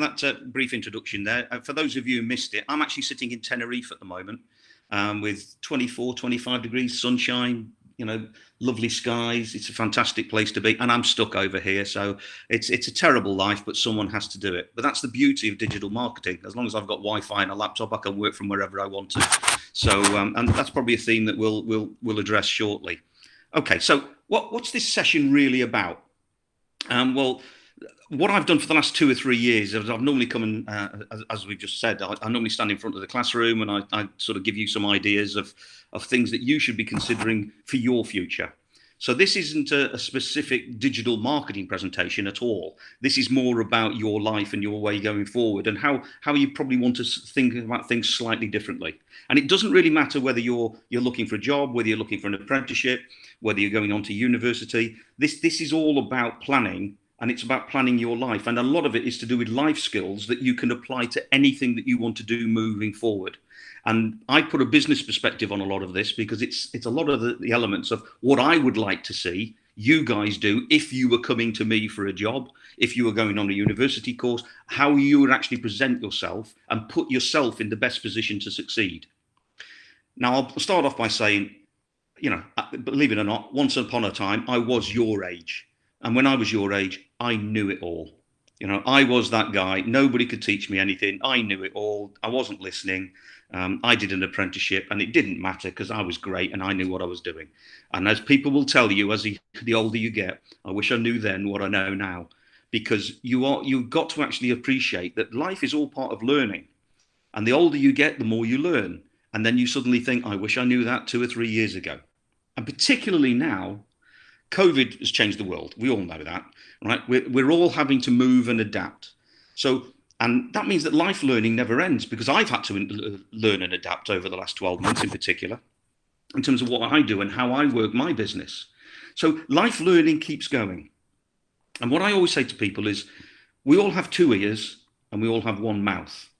that brief introduction there. For those of you who missed it, I'm actually sitting in Tenerife at the moment with 24, 25 degrees, sunshine, lovely skies. It's a fantastic place to be. And I'm stuck over here. So it's a terrible life, but someone has to do it. But that's the beauty of digital marketing. As long as I've got Wi-Fi and a laptop, I can work from wherever I want to. So, and that's probably a theme that we'll address shortly. Okay, so what's this session really about? Well, what I've done for the last 2 or 3 years is I've normally come and, as we've just said, I normally stand in front of the classroom and I sort of give you some ideas of things that you should be considering for your future. So this isn't a specific digital marketing presentation at all. This is more about your life and your way going forward and how you probably want to think about things slightly differently. And it doesn't really matter whether you're looking for a job, whether you're looking for an apprenticeship, whether you're going on to university. This is all about planning. And it's about planning your life. And a lot of it is to do with life skills that you can apply to anything that you want to do moving forward. And I put a business perspective on a lot of this because it's a lot of the elements of what I would like to see you guys do if you were coming to me for a job, if you were going on a university course, how you would actually present yourself and put yourself in the best position to succeed. Now, I'll start off by saying, believe it or not, once upon a time, I was your age. And when I was your age, I knew it all. I was that guy. Nobody could teach me anything. I knew it all. I wasn't listening. I did an apprenticeship and it didn't matter because I was great and I knew what I was doing. And as people will tell you, as the older you get, I wish I knew then what I know now, because you've got to actually appreciate that life is all part of learning. And the older you get, the more you learn. And then you suddenly think, I wish I knew that 2 or 3 years ago. And particularly now, COVID has changed the world. We all know that, right? We're all having to move and adapt. So, and that means that life learning never ends because I've had to learn and adapt over the last 12 months in particular, in terms of what I do and how I work my business. So life learning keeps going. And what I always say to people is we all have 2 ears and we all have 1 mouth.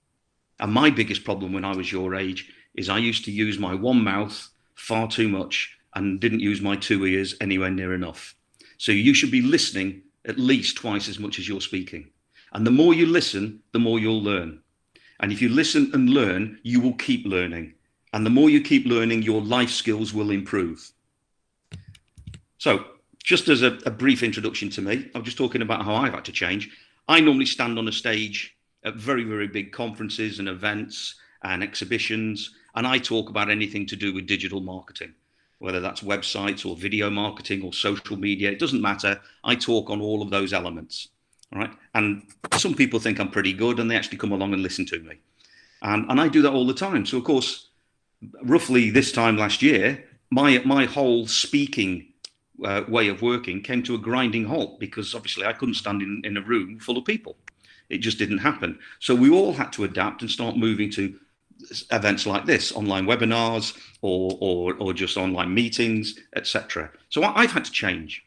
And my biggest problem when I was your age is I used to use my 1 mouth far too much and didn't use my 2 ears anywhere near enough. So you should be listening at least twice as much as you're speaking. And the more you listen, the more you'll learn. And if you listen and learn, you will keep learning. And the more you keep learning, your life skills will improve. So just as a brief introduction to me, I'm just talking about how I've had to change. I normally stand on a stage at very, very big conferences and events and exhibitions, and I talk about anything to do with digital marketing. Whether that's websites or video marketing or social media, it doesn't matter. I talk on all of those elements, all right? And some people think I'm pretty good and they actually come along and listen to me. And I do that all the time. So, of course, roughly this time last year, my whole speaking way of working came to a grinding halt because obviously I couldn't stand in a room full of people. It just didn't happen. So we all had to adapt and start moving to events like this, online webinars or just online meetings, etc. So I've had to change.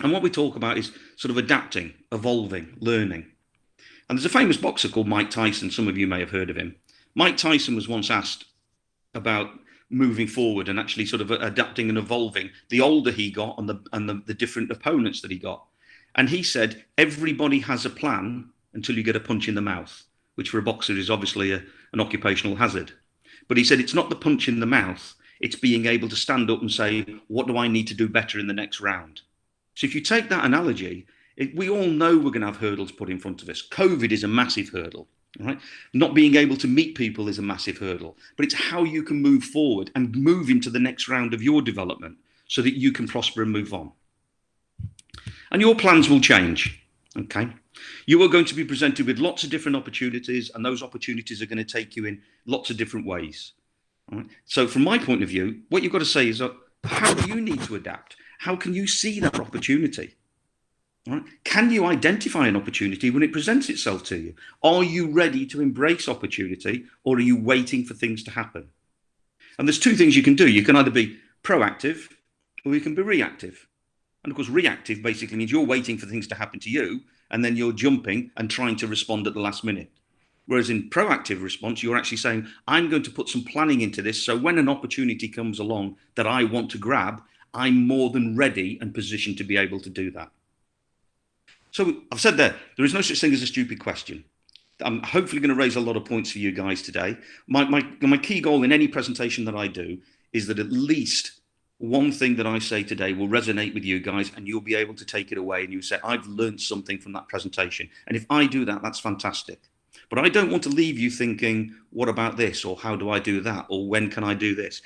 And what we talk about is sort of adapting, evolving, learning. And there's a famous boxer called Mike Tyson. Some of you may have heard of him. Mike Tyson was once asked about moving forward and actually sort of adapting and evolving the older he got and the different opponents that he got. And he said, everybody has a plan until you get a punch in the mouth, which for a boxer is obviously an occupational hazard. But he said, it's not the punch in the mouth, it's being able to stand up and say, what do I need to do better in the next round? So if you take that analogy, we all know we're going to have hurdles put in front of us. COVID is a massive hurdle, right? Not being able to meet people is a massive hurdle, but it's how you can move forward and move into the next round of your development so that you can prosper and move on. And your plans will change, okay? You are going to be presented with lots of different opportunities, and those opportunities are going to take you in lots of different ways. Right? So from my point of view, what you've got to say is, how do you need to adapt? How can you see that opportunity? Right? Can you identify an opportunity when it presents itself to you? Are you ready to embrace opportunity, or are you waiting for things to happen? And there's 2 things you can do. You can either be proactive or you can be reactive. And of course, reactive basically means you're waiting for things to happen to you, and then you're jumping and trying to respond at the last minute. Whereas in proactive response, you're actually saying, I'm going to put some planning into this, so when an opportunity comes along that I want to grab, I'm more than ready and positioned to be able to do that. So I've said there is no such thing as a stupid question. I'm hopefully going to raise a lot of points for you guys today. My key goal in any presentation that I do is that at least one thing that I say today will resonate with you guys, and you'll be able to take it away and you say, I've learned something from that presentation. And if I do that, that's fantastic. But I don't want to leave you thinking, what about this? Or how do I do that? Or when can I do this?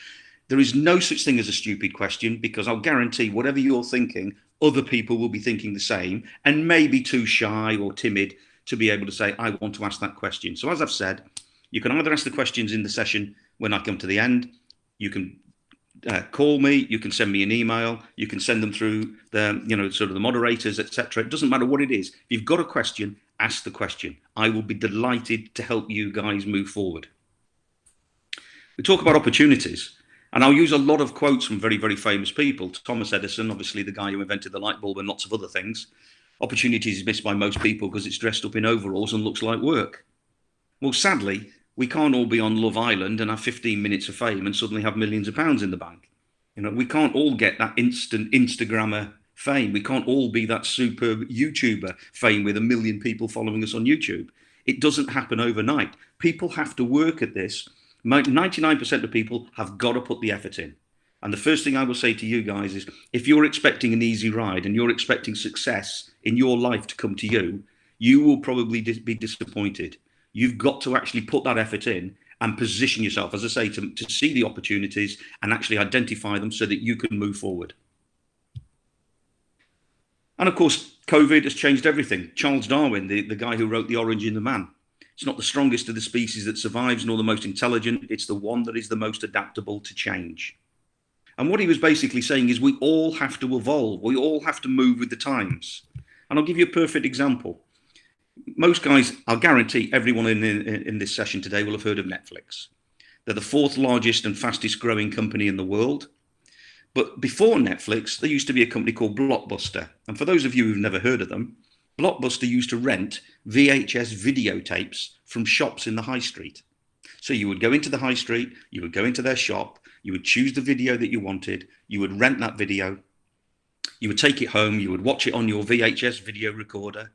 There is no such thing as a stupid question, because I'll guarantee whatever you're thinking, other people will be thinking the same and maybe too shy or timid to be able to say, I want to ask that question. So as I've said, you can either ask the questions in the session when I come to the end, you can call me, you can send me an email, you can send them through the, sort of the moderators, etc. It doesn't matter what it is. If you've got a question, ask the question. I will be delighted to help you guys move forward. We talk about opportunities, and I'll use a lot of quotes from very, very famous people. Thomas Edison, obviously the guy who invented the light bulb, and lots of other things. Opportunities is missed by most people because it's dressed up in overalls and looks like work. Well, sadly, we can't all be on Love Island and have 15 minutes of fame and suddenly have millions of pounds in the bank. We can't all get that instant Instagrammer fame. We can't all be that super YouTuber fame with 1 million people following us on YouTube. It doesn't happen overnight. People have to work at this. 99% of people have got to put the effort in. And the first thing I will say to you guys is, if you're expecting an easy ride and you're expecting success in your life to come to you, you will probably be disappointed. You've got to actually put that effort in and position yourself, as I say, to see the opportunities and actually identify them so that you can move forward. And of course, COVID has changed everything. Charles Darwin, the guy who wrote The Origin of the Man, it's not the strongest of the species that survives, nor the most intelligent. It's the one that is the most adaptable to change. And what he was basically saying is we all have to evolve. We all have to move with the times. And I'll give you a perfect example. Most guys, I'll guarantee everyone in this session today will have heard of Netflix. They're the 4th largest and fastest growing company in the world. But before Netflix, there used to be a company called Blockbuster. And for those of you who've never heard of them, Blockbuster used to rent VHS videotapes from shops in the high street. So you would go into the high street, you would go into their shop, you would choose the video that you wanted, you would rent that video, you would take it home, you would watch it on your VHS video recorder.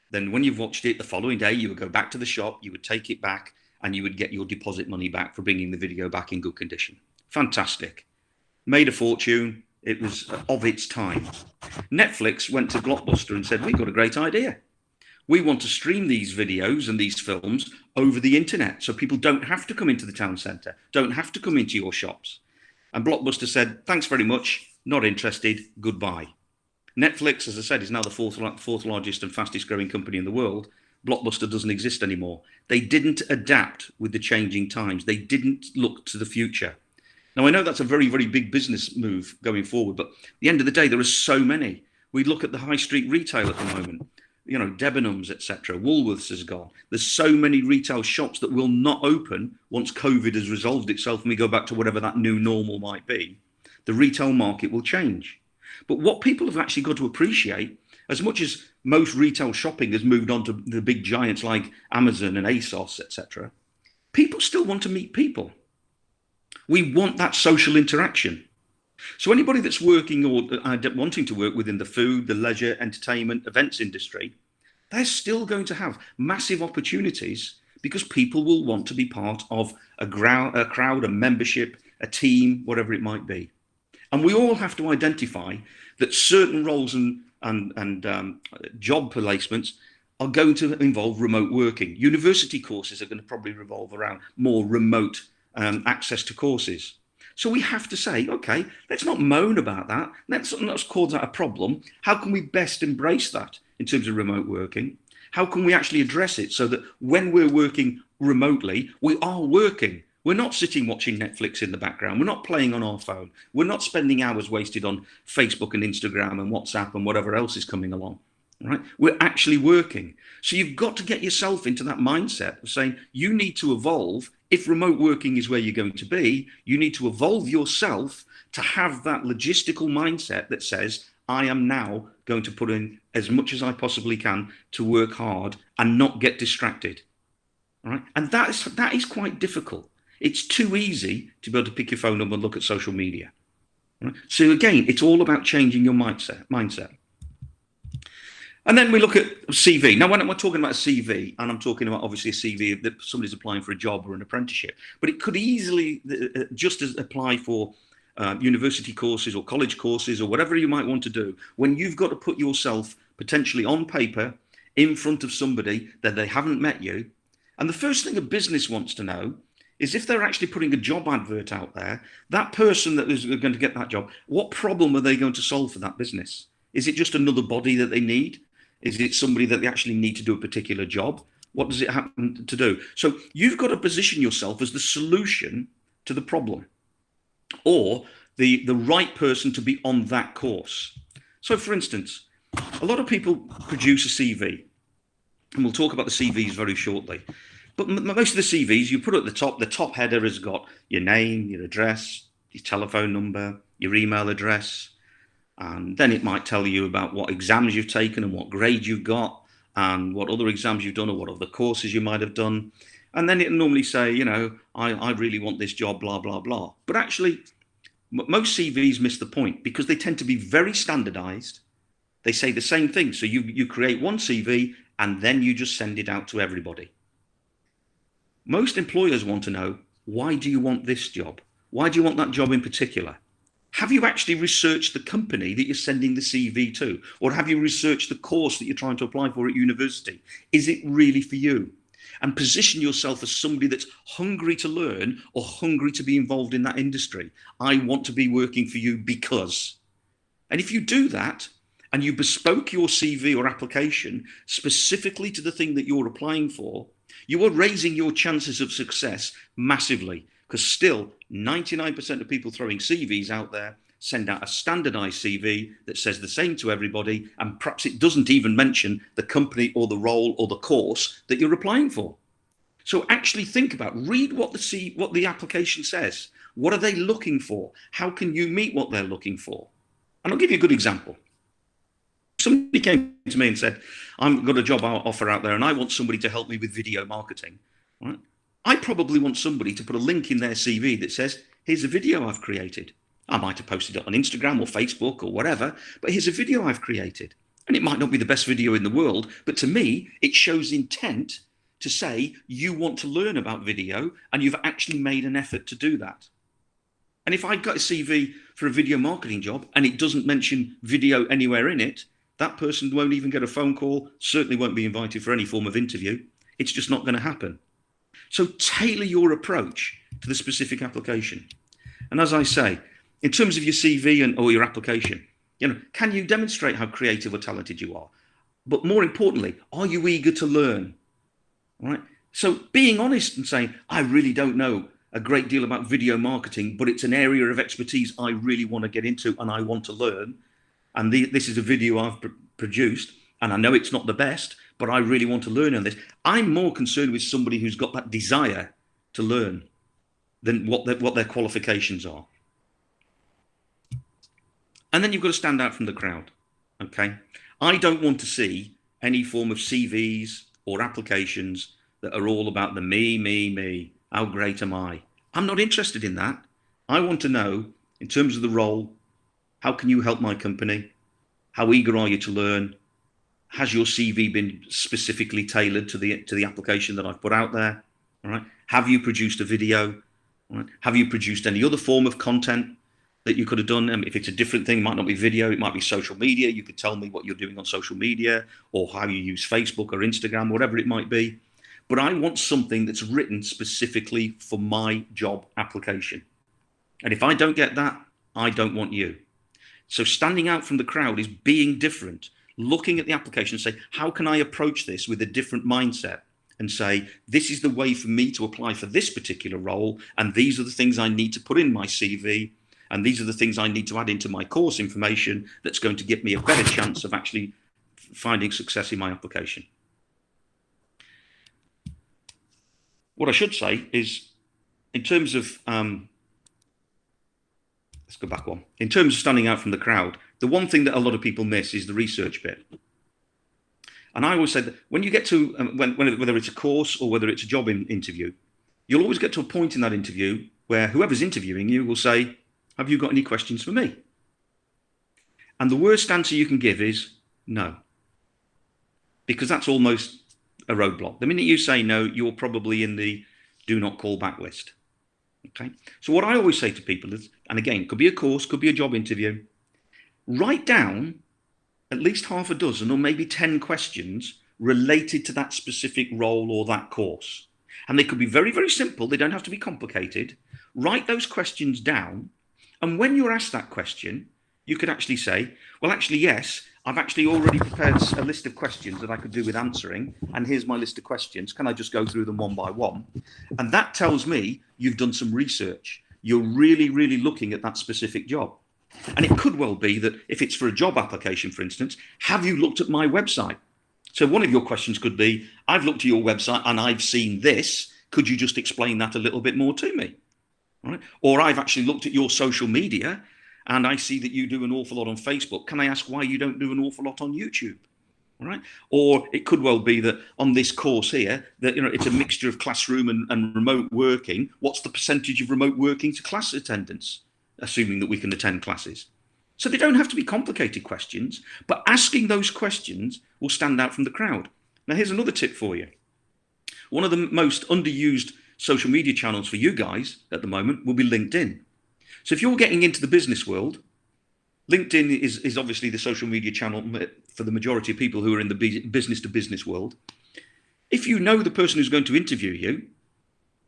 Then when you've watched it the following day, you would go back to the shop, you would take it back, and you would get your deposit money back for bringing the video back in good condition. Fantastic. Made a fortune. It was of its time. Netflix went to Blockbuster and said, we've got a great idea. We want to stream these videos and these films over the internet, so people don't have to come into the town centre, don't have to come into your shops. And Blockbuster said, thanks very much, not interested, goodbye. Netflix, as I said, is now the fourth largest and fastest growing company in the world. Blockbuster doesn't exist anymore. They didn't adapt with the changing times. They didn't look to the future. Now, I know that's a very, very big business move going forward, but at the end of the day, there are so many. We look at the high street retail at the moment. Debenhams, etc. Woolworths has gone. There's so many retail shops that will not open once COVID has resolved itself and we go back to whatever that new normal might be. The retail market will change. But what people have actually got to appreciate, as much as most retail shopping has moved on to the big giants like Amazon and ASOS, etc., people still want to meet people. We want that social interaction. So anybody that's working or wanting to work within the food, the leisure, entertainment, events industry, they're still going to have massive opportunities because people will want to be part of a crowd, a membership, a team, whatever it might be. And we all have to identify that certain roles and job placements are going to involve remote working. University courses are going to probably revolve around more remote access to courses. So we have to say, okay, let's not moan about that. Let's call that a problem. How can we best embrace that in terms of remote working? How can we actually address it so that when we're working remotely, we are working? We're not sitting watching Netflix in the background. We're not playing on our phone. We're not spending hours wasted on Facebook and Instagram and WhatsApp and whatever else is coming along. Right? We're actually working. So you've got to get yourself into that mindset of saying you need to evolve. If remote working is where you're going to be, you need to evolve yourself to have that logistical mindset that says, I am now going to put in as much as I possibly can to work hard and not get distracted. All right? And that is quite difficult. It's too easy to be able to pick your phone up and look at social media. Right? So again, it's all about changing your mindset. And then we look at CV. Now, when we're talking about a CV, and I'm talking about obviously a CV that somebody's applying for a job or an apprenticeship, but it could easily just as apply for university courses or college courses or whatever you might want to do. When you've got to put yourself potentially on paper in front of somebody that they haven't met you, and the first thing a business wants to know is if they're actually putting a job advert out there, that person that is going to get that job, what problem are they going to solve for that business? Is it just another body that they need? Is it somebody that they actually need to do a particular job? What does it happen to do? So you've got to position yourself as the solution to the problem, or the right person to be on that course. So for instance, a lot of people produce a CV, and we'll talk about the CVs very shortly. But most of the CVs, you put at the top header has got your name, your address, your telephone number, your email address, and then it might tell you about what exams you've taken and what grade you've got and what other exams you've done or what other courses you might have done. And then it'll normally say, I really want this job, blah, blah, blah. But actually, most CVs miss the point because they tend to be very standardized. They say the same thing. So you create one CV and then you just send it out to everybody. Most employers want to know, why do you want this job? Why do you want that job in particular? Have you actually researched the company that you're sending the CV to? Or have you researched the course that you're trying to apply for at university? Is it really for you? And position yourself as somebody that's hungry to learn or hungry to be involved in that industry. I want to be working for you because. And if you do that, and you bespoke your CV or application specifically to the thing that you're applying for, you are raising your chances of success massively. Because still, 99% of people throwing CVs out there send out a standardized CV that says the same to everybody, and perhaps it doesn't even mention the company or the role or the course that you're applying for. So actually think about, read what the application says. What are they looking for? How can you meet what they're looking for? And I'll give you a good example. Somebody came to me and said, I've got a job offer out there and I want somebody to help me with video marketing. Right? I probably want somebody to put a link in their CV that says, here's a video I've created. I might have posted it on Instagram or Facebook or whatever, but here's a video I've created. And it might not be the best video in the world, but to me, it shows intent to say you want to learn about video and you've actually made an effort to do that. And if I've got a CV for a video marketing job and it doesn't mention video anywhere in it, that person won't even get a phone call, certainly won't be invited for any form of interview. It's just not going to happen. So tailor your approach to the specific application. And as I say, in terms of your CV or your application, can you demonstrate how creative or talented you are? But more importantly, are you eager to learn? All right. So being honest and saying, I really don't know a great deal about video marketing, but it's an area of expertise I really want to get into and I want to learn. And this is a video I've produced, and I know it's not the best, but I really want to learn on this. I'm more concerned with somebody who's got that desire to learn than what their qualifications are. And then you've got to stand out from the crowd, okay? I don't want to see any form of CVs or applications that are all about the me. How great am I? I'm not interested in that. I want to know, in terms of the role, how can you help my company? How eager are you to learn? Has your CV been specifically tailored to the application that I've put out there? All right. Have you produced a video? All right. Have you produced any other form of content that you could have done? If it's a different thing, it might not be video, it might be social media. You could tell me what you're doing on social media or how you use Facebook or Instagram, whatever it might be. But I want something that's written specifically for my job application. And if I don't get that, I don't want you. So standing out from the crowd is being different, looking at the application and say, how can I approach this with a different mindset and say, this is the way for me to apply for this particular role. And these are the things I need to put in my CV. And these are the things I need to add into my course information that's going to give me a better chance of actually finding success in my application. What I should say is, in terms of, let's go back one. In terms of standing out from the crowd, the one thing that a lot of people miss is the research bit. And I always say that when you get to, whether it's a course or whether it's a job interview, you'll always get to a point in that interview where whoever's interviewing you will say, have you got any questions for me? And the worst answer you can give is no. because that's almost a roadblock. The minute you say no, you're probably in the do not call back list. Okay. So what I always say to people is, and again, it could be a course, could be a job interview, write down at least half a dozen or maybe 10 questions related to that specific role or that course. And they could be very, very simple. They don't have to be complicated. Write those questions down. And when you're asked that question, you could actually say, well, actually, yes, I've actually already prepared a list of questions that I could do with answering. And here's my list of questions. Can I just go through them one by one? And that tells me you've done some research. You're really, really looking at that specific job. And it could well be that if it's for a job application, for instance, have you looked at my website? So one of your questions could be, I've looked at your website and I've seen this. Could you just explain that a little bit more to me? Right? Or I've actually looked at your social media and I see that you do an awful lot on Facebook. Can I ask why you don't do an awful lot on YouTube? All right. Or it could well be that on this course here, that it's a mixture of classroom and remote working. What's the percentage of remote working to class attendance, assuming that we can attend classes? So they don't have to be complicated questions, but asking those questions will stand out from the crowd. Now, here's another tip for you. One of the most underused social media channels for you guys at the moment will be LinkedIn. So if you're getting into the business world, LinkedIn is obviously the social media channel for the majority of people who are in the business to business world. If you know the person who's going to interview you,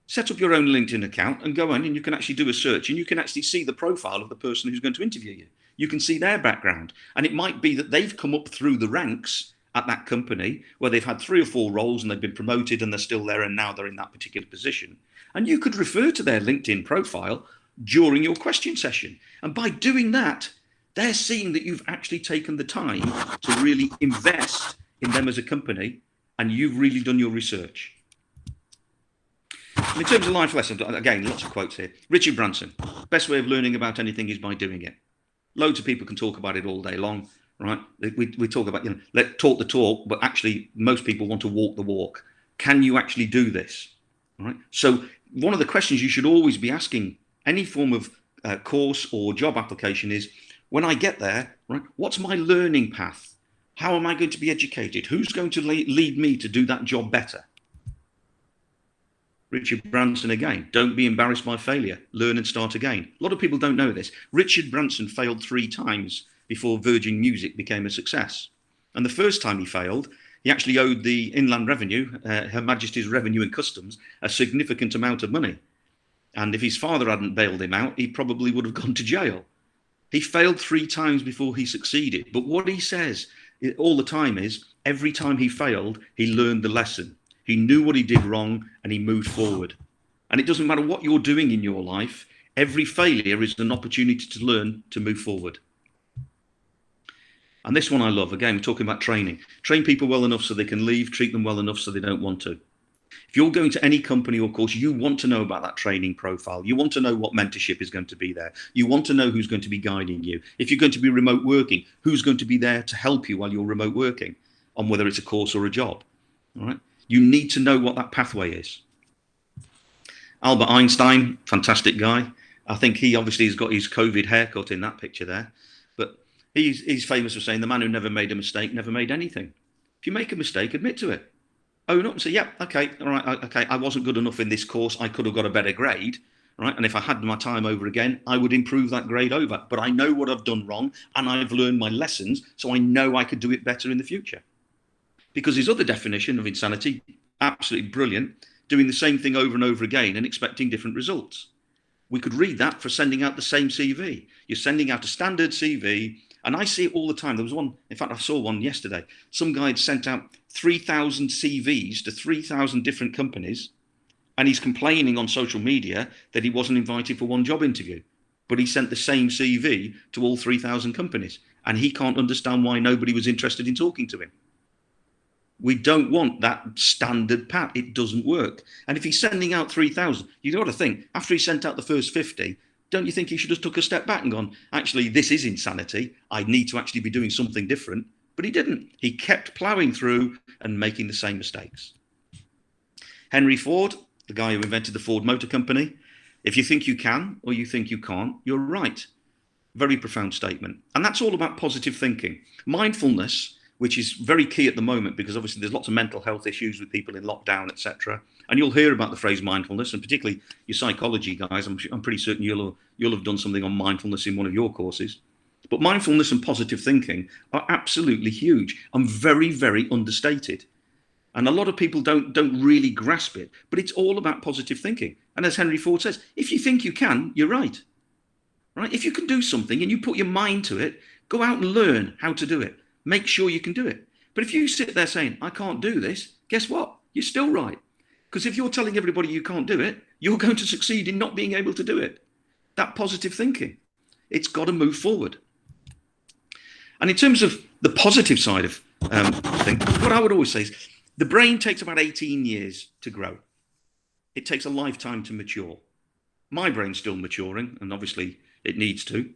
set up your own LinkedIn account and go on and you can actually do a search and you can actually see the profile of the person who's going to interview you. You can see their background. And it might be that they've come up through the ranks at that company where they've had 3 or 4 roles and they've been promoted and they're still there and now they're in that particular position. And you could refer to their LinkedIn profile during your question session. And by doing that, they're seeing that you've actually taken the time to really invest in them as a company and you've really done your research. And in terms of life lessons, again, lots of quotes here. Richard Branson, best way of learning about anything is by doing it. Loads of people can talk about it all day long, right? We talk about, let talk the talk, but actually most people want to walk the walk. Can you actually do this? All right. So one of the questions you should always be asking any form of course or job application is, when I get there, right, what's my learning path? How am I going to be educated? Who's going to lead me to do that job better? Richard Branson again, don't be embarrassed by failure. Learn and start again. A lot of people don't know this. Richard Branson failed 3 times before Virgin Music became a success. And the first time he failed, he actually owed the Inland Revenue, Her Majesty's Revenue and Customs, a significant amount of money. And if his father hadn't bailed him out, he probably would have gone to jail. He failed 3 times before he succeeded. But what he says all the time is, every time he failed, he learned the lesson. He knew what he did wrong and he moved forward. And it doesn't matter what you're doing in your life, every failure is an opportunity to learn to move forward. And this one I love. Again, we're talking about training. Train people well enough so they can leave, treat them well enough so they don't want to. If you're going to any company or course, you want to know about that training profile. You want to know what mentorship is going to be there. You want to know who's going to be guiding you. If you're going to be remote working, who's going to be there to help you while you're remote working on whether it's a course or a job. All right. You need to know what that pathway is. Albert Einstein, fantastic guy. I think he obviously has got his COVID haircut in that picture there. But he's famous for saying the man who never made a mistake never made anything. If you make a mistake, admit to it. Own up and say, yeah, okay, all right, okay, I wasn't good enough in this course. I could have got a better grade, right? And if I had my time over again, I would improve that grade over. But I know what I've done wrong and I've learned my lessons, so I know I could do it better in the future. Because his other definition of insanity, absolutely brilliant, doing the same thing over and over again and expecting different results. We could read that for sending out the same CV. You're sending out a standard CV, and I see it all the time. There was one, in fact, I saw one yesterday. Some guy had sent out 3,000 CVs to 3,000 different companies, and he's complaining on social media that he wasn't invited for one job interview. But he sent the same CV to all 3,000 companies, and he can't understand why nobody was interested in talking to him. We don't want that standard pat. It doesn't work. And if he's sending out 3,000, you've got to think, after he sent out the first 50, don't you think he should have took a step back and gone, actually, this is insanity. I need to actually be doing something different. But he didn't. He kept ploughing through and making the same mistakes. Henry Ford, the guy who invented the Ford Motor Company, if you think you can or you think you can't, you're right. Very profound statement. And that's all about positive thinking. Mindfulness which is very key at the moment because obviously there's lots of mental health issues with people in lockdown, etc. And you'll hear about the phrase mindfulness, and particularly your psychology guys. I'm pretty certain you'll have done something on mindfulness in one of your courses. But mindfulness and positive thinking are absolutely huge and very, very understated. And a lot of people don't really grasp it, but it's all about positive thinking. And as Henry Ford says, if you think you can, you're right. Right? If you can do something and you put your mind to it, go out and learn how to do it. Make sure you can do it. But if you sit there saying, I can't do this, guess what? You're still right. Because if you're telling everybody you can't do it, you're going to succeed in not being able to do it. That positive thinking, it's got to move forward. And in terms of the positive side of things, what I would always say is the brain takes about 18 years to grow. It takes a lifetime to mature. My brain's still maturing, and obviously it needs to.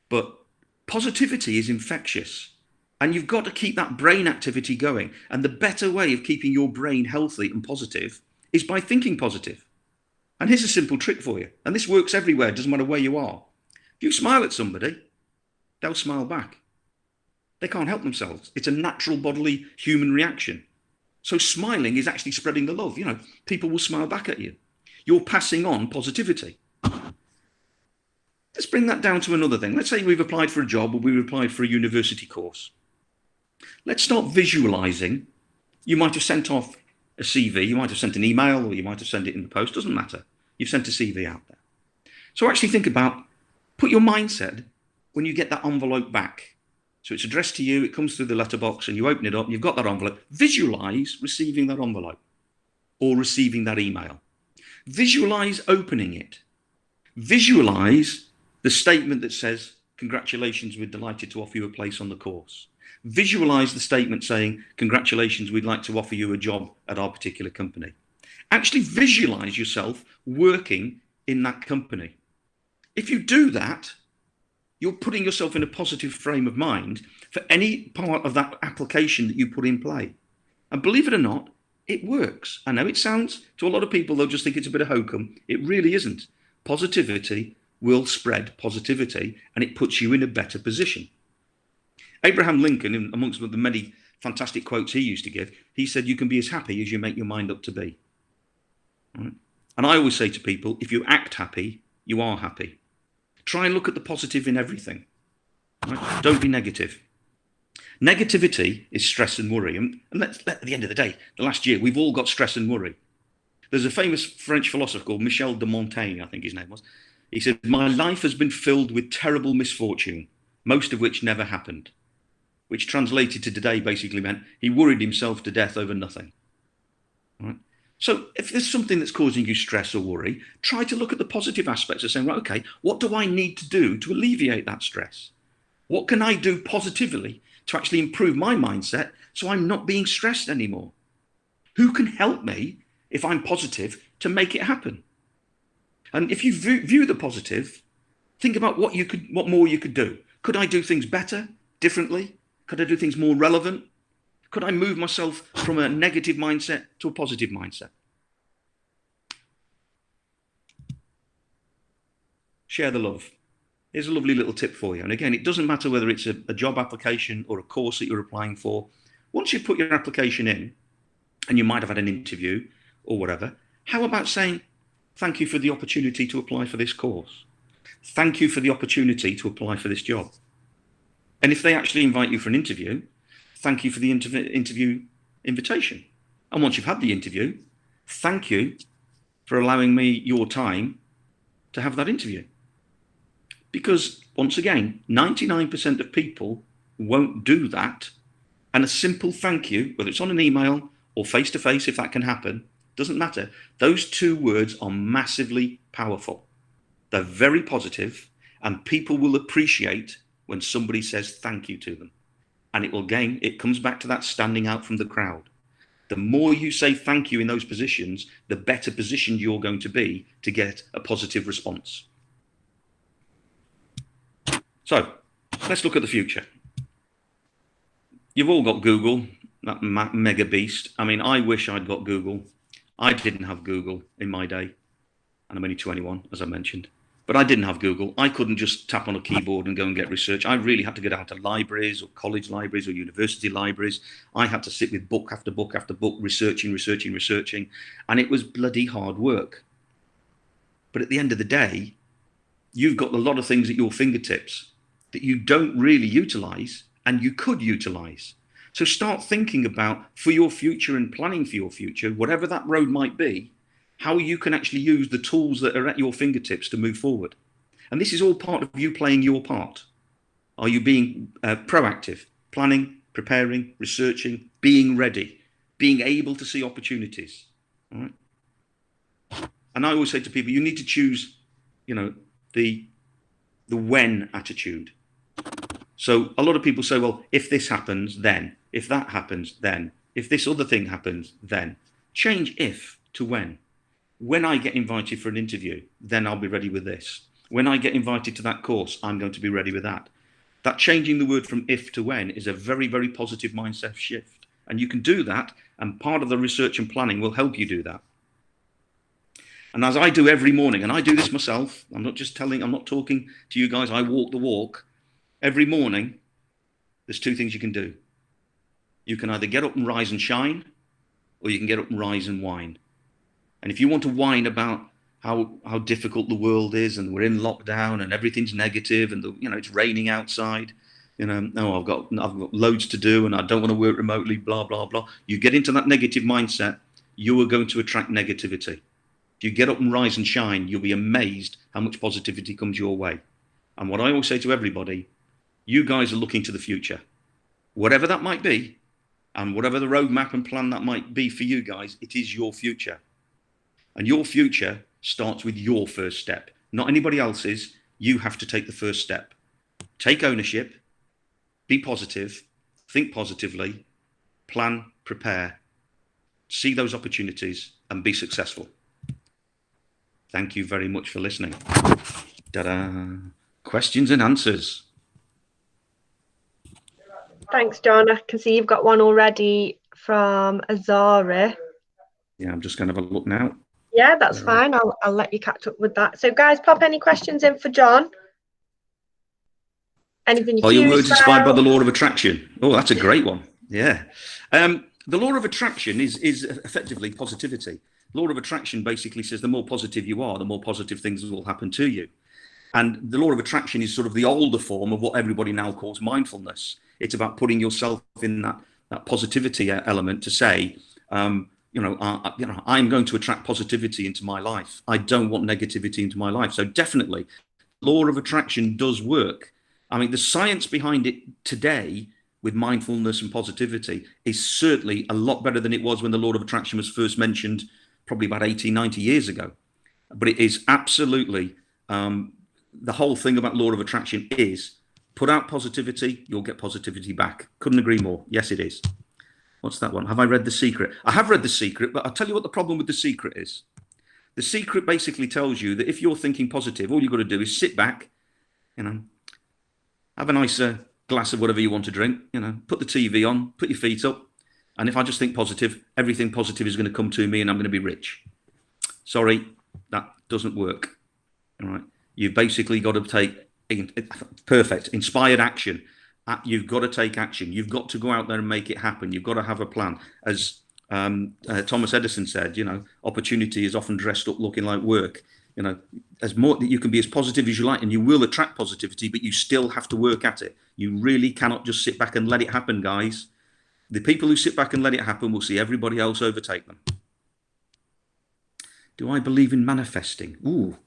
But positivity is infectious. And you've got to keep that brain activity going. And the better way of keeping your brain healthy and positive is by thinking positive. And here's a simple trick for you. And this works everywhere, doesn't matter where you are. If you smile at somebody, they'll smile back. They can't help themselves. It's a natural bodily human reaction. So smiling is actually spreading the love. You know, people will smile back at you. You're passing on positivity. Let's bring that down to another thing. Let's say we've applied for a job or we've applied for a university course. Let's start visualizing. You might have sent off a CV, you might have sent an email, or you might have sent it in the post, doesn't matter. You've sent a CV out there. So actually think about, put your mindset when you get that envelope back. So it's addressed to you, it comes through the letterbox, and you open it up, and you've got that envelope. Visualize receiving that envelope or receiving that email. Visualize opening it. Visualize the statement that says, congratulations, we're delighted to offer you a place on the course. Visualize the statement saying, congratulations, we'd like to offer you a job at our particular company. Actually visualize yourself working in that company. If you do that, you're putting yourself in a positive frame of mind for any part of that application that you put in play. And believe it or not, it works. I know it sounds, to a lot of people, they'll just think it's a bit of hokum. It really isn't. Positivity will spread positivity, and it puts you in a better position. Abraham Lincoln, amongst the many fantastic quotes he used to give, he said, you can be as happy as you make your mind up to be. Right? And I always say to people, if you act happy, you are happy. Try and look at the positive in everything. Right? Don't be negative. Negativity is stress and worry. And at the end of the day, the last year, we've all got stress and worry. There's a famous French philosopher called Michel de Montaigne, I think his name was. He said, my life has been filled with terrible misfortune, most of which never happened. Which translated to today basically meant he worried himself to death over nothing. Right? So if there's something that's causing you stress or worry, try to look at the positive aspects of saying, right, okay, what do I need to do to alleviate that stress? What can I do positively to actually improve my mindset so I'm not being stressed anymore? Who can help me, if I'm positive, to make it happen? And if you view the positive, think about what more you could do. Could I do things better, differently? Could I do things more relevant? Could I move myself from a negative mindset to a positive mindset? Share the love. Here's a lovely little tip for you. And again, it doesn't matter whether it's a job application or a course that you're applying for. Once you put your application in, and you might have had an interview or whatever, how about saying, thank you for the opportunity to apply for this course. Thank you for the opportunity to apply for this job. And if they actually invite you for an interview, thank you for the interview invitation. And once you've had the interview, thank you for allowing me your time to have that interview. Because once again, 99% of people won't do that. And a simple thank you, whether it's on an email or face-to-face, if that can happen, doesn't matter. Those two words are massively powerful. They're very positive, and people will appreciate when somebody says thank you to them. And it comes back to that standing out from the crowd. The more you say thank you in those positions, the better positioned you're going to be to get a positive response. So let's look at the future. You've all got Google, that mega beast. I mean, I wish I'd got Google. I didn't have Google in my day, and I'm only 21, as I mentioned. But I didn't have Google. I couldn't just tap on a keyboard and go and get research. I really had to go down to libraries or college libraries or university libraries. I had to sit with book after book after book, researching. And it was bloody hard work. But at the end of the day, you've got a lot of things at your fingertips that you don't really utilize and you could utilize. So start thinking about, for your future and planning for your future, whatever that road might be, how you can actually use the tools that are at your fingertips to move forward. And this is all part of you playing your part. Are you being proactive, planning, preparing, researching, being ready, being able to see opportunities? All right. And I always say to people, you need to choose, the when attitude. So a lot of people say, well, if this happens, then. If that happens, then. If this other thing happens, then. Change if to when. When I get invited for an interview, then I'll be ready with this. When I get invited to that course, I'm going to be ready with that. That changing the word from if to when is a very, very positive mindset shift. And you can do that, and part of the research and planning will help you do that. And as I do every morning, and I do this myself, I'm not talking to you guys, I walk the walk. Every morning, there's two things you can do. You can either get up and rise and shine, or you can get up and rise and whine. And if you want to whine about how difficult the world is, and we're in lockdown, and everything's negative, and it's raining outside, I've got loads to do, and I don't want to work remotely, blah blah blah. You get into that negative mindset, you are going to attract negativity. If you get up and rise and shine, you'll be amazed how much positivity comes your way. And what I always say to everybody, you guys are looking to the future. Whatever that might be, and whatever the roadmap and plan that might be for you guys, it is your future. And your future starts with your first step, not anybody else's. You have to take the first step. Take ownership, be positive, think positively, plan, prepare, see those opportunities, and be successful. Thank you very much for listening. Ta-da. Questions and answers. Thanks, John. I can see you've got one already from Azari. Yeah, I'm just going to have a look now. Yeah, that's fine. I'll let you catch up with that. So, guys, pop any questions in for John. Anything Are your words inspired by the law of attraction? Oh, that's a great one. Yeah. The law of attraction is effectively positivity. Law of attraction basically says the more positive you are, the more positive things will happen to you. And the law of attraction is sort of the older form of what everybody now calls mindfulness. It's about putting yourself in that positivity element to say, I'm going to attract positivity into my life. I don't want negativity into my life. So definitely, law of attraction does work. I mean, the science behind it today with mindfulness and positivity is certainly a lot better than it was when the law of attraction was first mentioned, probably about 80, 90 years ago. But it is absolutely, the whole thing about law of attraction is put out positivity, you'll get positivity back. Couldn't agree more. Yes, it is. What's that one? Have I read The Secret? I have read The Secret, but I'll tell you what the problem with The Secret is. The Secret basically tells you that if you're thinking positive, all you've got to do is sit back, have a nice glass of whatever you want to drink, put the TV on, put your feet up. And if I just think positive, everything positive is going to come to me and I'm going to be rich. Sorry, that doesn't work. All right. You've basically got to take perfect inspired action. You've got to take action. You've got to go out there and make it happen. You've got to have a plan. As Thomas Edison said, opportunity is often dressed up looking like work. As more that you can be as positive as you like, and you will attract positivity, but you still have to work at it. You really cannot just sit back and let it happen, guys. The people who sit back and let it happen will see everybody else overtake them. Do I believe in manifesting? Ooh,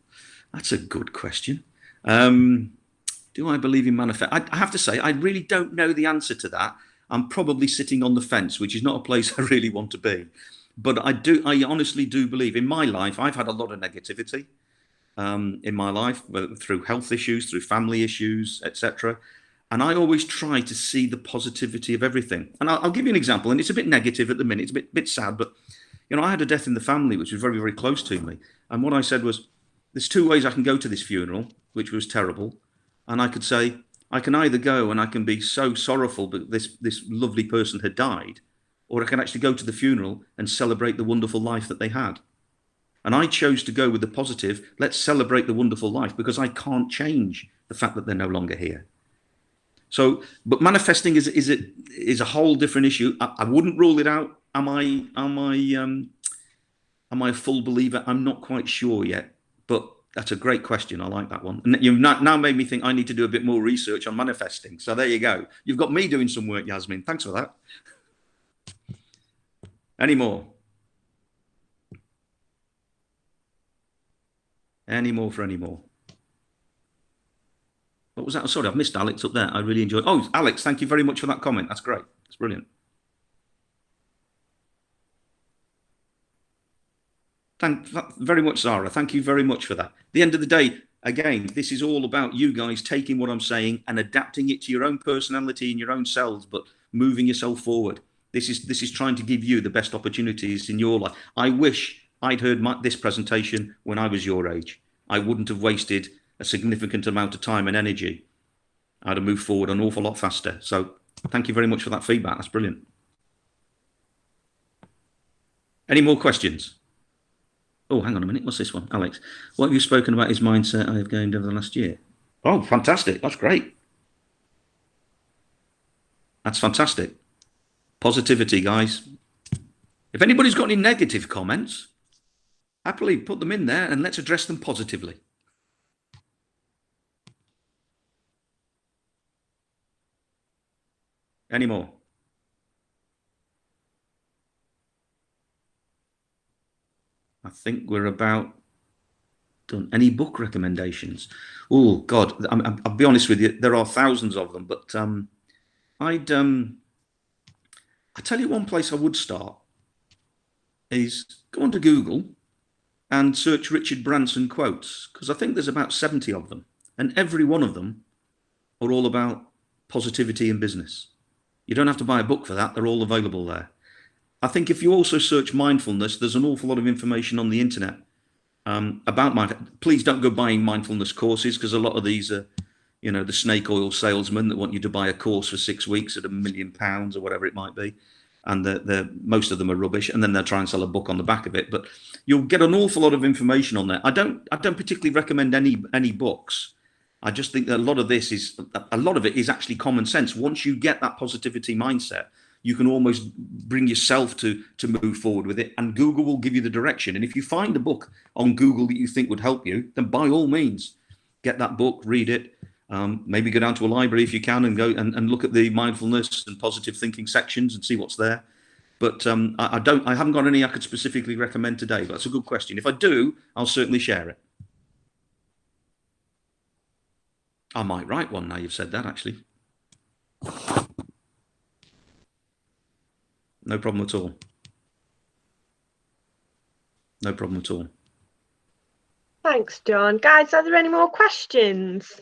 that's a good question. Do I believe in manifest? I have to say, I really don't know the answer to that. I'm probably sitting on the fence, which is not a place I really want to be. But I honestly do believe in my life. I've had a lot of negativity in my life, through health issues, through family issues, etc. And I always try to see the positivity of everything. And I'll give you an example, and it's a bit negative at the minute. It's a bit sad, but I had a death in the family, which was very, very close to me. And what I said was, there's two ways I can go to this funeral, which was terrible. And I could say, I can either go and I can be so sorrowful that this lovely person had died, or I can actually go to the funeral and celebrate the wonderful life that they had. And I chose to go with the positive. Let's celebrate the wonderful life, because I can't change the fact that they're no longer here. So, but manifesting is a whole different issue. I wouldn't rule it out. Am I a full believer? I'm not quite sure yet, but that's a great question. I like that one. And you've now made me think I need to do a bit more research on manifesting. So there you go. You've got me doing some work, Yasmin. Thanks for that. Any more? Any more for any more? What was that? Sorry, I've missed Alex up there. I really enjoyed. Oh, Alex, thank you very much for that comment. That's great. That's brilliant. Thank very much, Zara. Thank you very much for that. At the end of the day, again, this is all about you guys taking what I'm saying and adapting it to your own personality and your own selves, but moving yourself forward. This is trying to give you the best opportunities in your life. I wish I'd heard this presentation when I was your age. I wouldn't have wasted a significant amount of time and energy. I'd have moved forward an awful lot faster. So thank you very much for that feedback. That's brilliant. Any more questions? Oh, hang on a minute. What's this one? Alex, what have you spoken about his mindset I have gained over the last year? Oh, fantastic. That's great. That's fantastic. Positivity, guys. If anybody's got any negative comments, happily put them in there and let's address them positively. Any more? I think we're about done. Any book recommendations? Oh God, I'll be honest with you. There are thousands of them, but I tell you one place I would start is go onto Google and search Richard Branson quotes, because I think there's about 70 of them, and every one of them are all about positivity in business. You don't have to buy a book for that. They're all available there. I think if you also search mindfulness, there's an awful lot of information on the internet about mindfulness. Please don't go buying mindfulness courses, because a lot of these are, you know, the snake oil salesmen that want you to buy a course for 6 weeks at £1 million or whatever it might be. And most of them are rubbish. And then they'll try and sell a book on the back of it. But you'll get an awful lot of information on there. I don't particularly recommend any books. I just think that a lot of it is actually common sense. Once you get that positivity mindset, you can almost bring yourself to move forward with it, and Google will give you the direction. And if you find a book on Google that you think would help you, then by all means, get that book, read it. Maybe go down to a library if you can and go and look at the mindfulness and positive thinking sections and see what's there. But I haven't got any I could specifically recommend today, but that's a good question. If I do, I'll certainly share it. I might write one now you've said that, actually. No problem at all. No problem at all. Thanks, John. Guys, are there any more questions?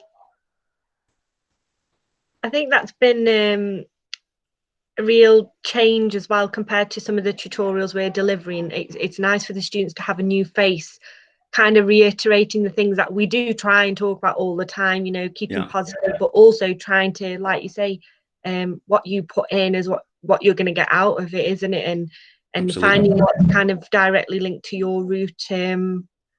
I think that's been a real change as well compared to some of the tutorials we're delivering. It's nice for the students to have a new face, kind of reiterating the things that we do try and talk about all the time, you know, keeping positive, but also trying to, like you say, what you put in is what you're going to get out of it, isn't it? And Absolutely. Finding what's kind of directly linked to your route.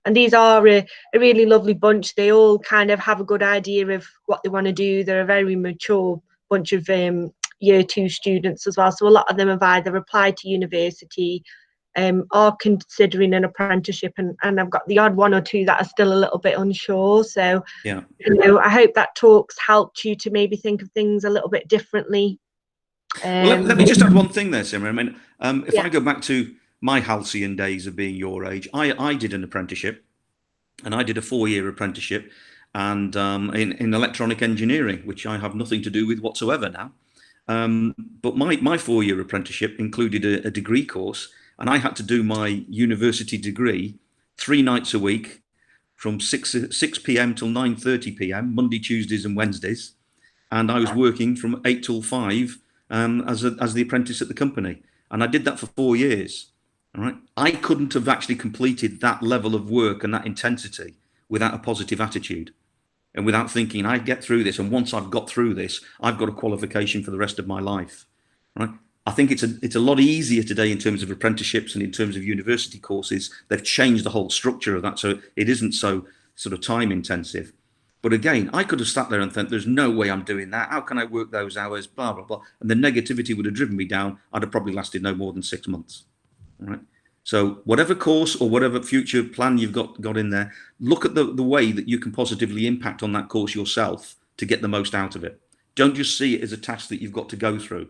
And these are a really lovely bunch. They all kind of have a good idea of what they want to do. They're a very mature bunch of year 2 students as well. So a lot of them have either applied to university, are considering an apprenticeship, and I've got the odd one or two that are still a little bit unsure. So you know, I hope that talk's helped you to maybe think of things a little bit differently. Well, let me just add one thing there, Simran. I mean, if I go back to my halcyon days of being your age, I did an apprenticeship, and I did a 4-year apprenticeship, and in electronic engineering, which I have nothing to do with whatsoever now. But my 4-year apprenticeship included a degree course, and I had to do my university degree 3 nights a week from 6 p.m. till 9:30 p.m., Monday, Tuesdays and Wednesdays. And I was working from 8 till 5 as the apprentice at the company. And I did that for 4 years. All right. I couldn't have actually completed that level of work and that intensity without a positive attitude and without thinking I'd get through this. And once I've got through this, I've got a qualification for the rest of my life. Right. I think it's a lot easier today in terms of apprenticeships and in terms of university courses. They've changed the whole structure of that, so it isn't so sort of time intensive. But again, I could have sat there and thought, "There's no way I'm doing that. How can I work those hours?" Blah blah blah, and the negativity would have driven me down. I'd have probably lasted no more than 6 months. All right. So whatever course or whatever future plan you've got in there, look at the way that you can positively impact on that course yourself to get the most out of it. Don't just see it as a task that you've got to go through.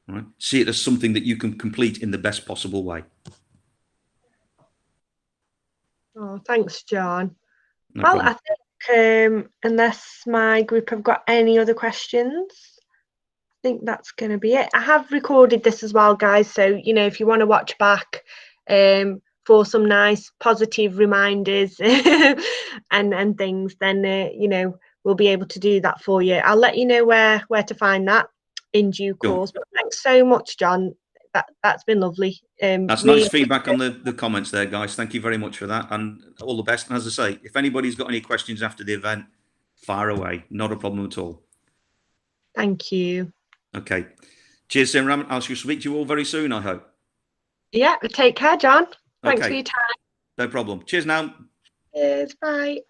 Right? See it as something that you can complete in the best possible way. Oh, thanks, John. No Well, problem. I think unless my group have got any other questions, I think that's going to be it. I have recorded this as well, guys. So, you know, if you want to watch back for some nice positive reminders and things, then, you know, we'll be able to do that for you. I'll let you know where to find that in due course. Sure. But thanks so much, John. That's been lovely. That's Really nice feedback on the comments there, guys. Thank you very much for that, and all the best. And as I say, if anybody's got any questions after the event, fire away. Not a problem at all. thank you. Okay. Cheers, Simran. I shall speak to you all very soon, I hope. Yeah, take care, John. Thanks for Okay. your time. No problem. Cheers now. Cheers. Bye.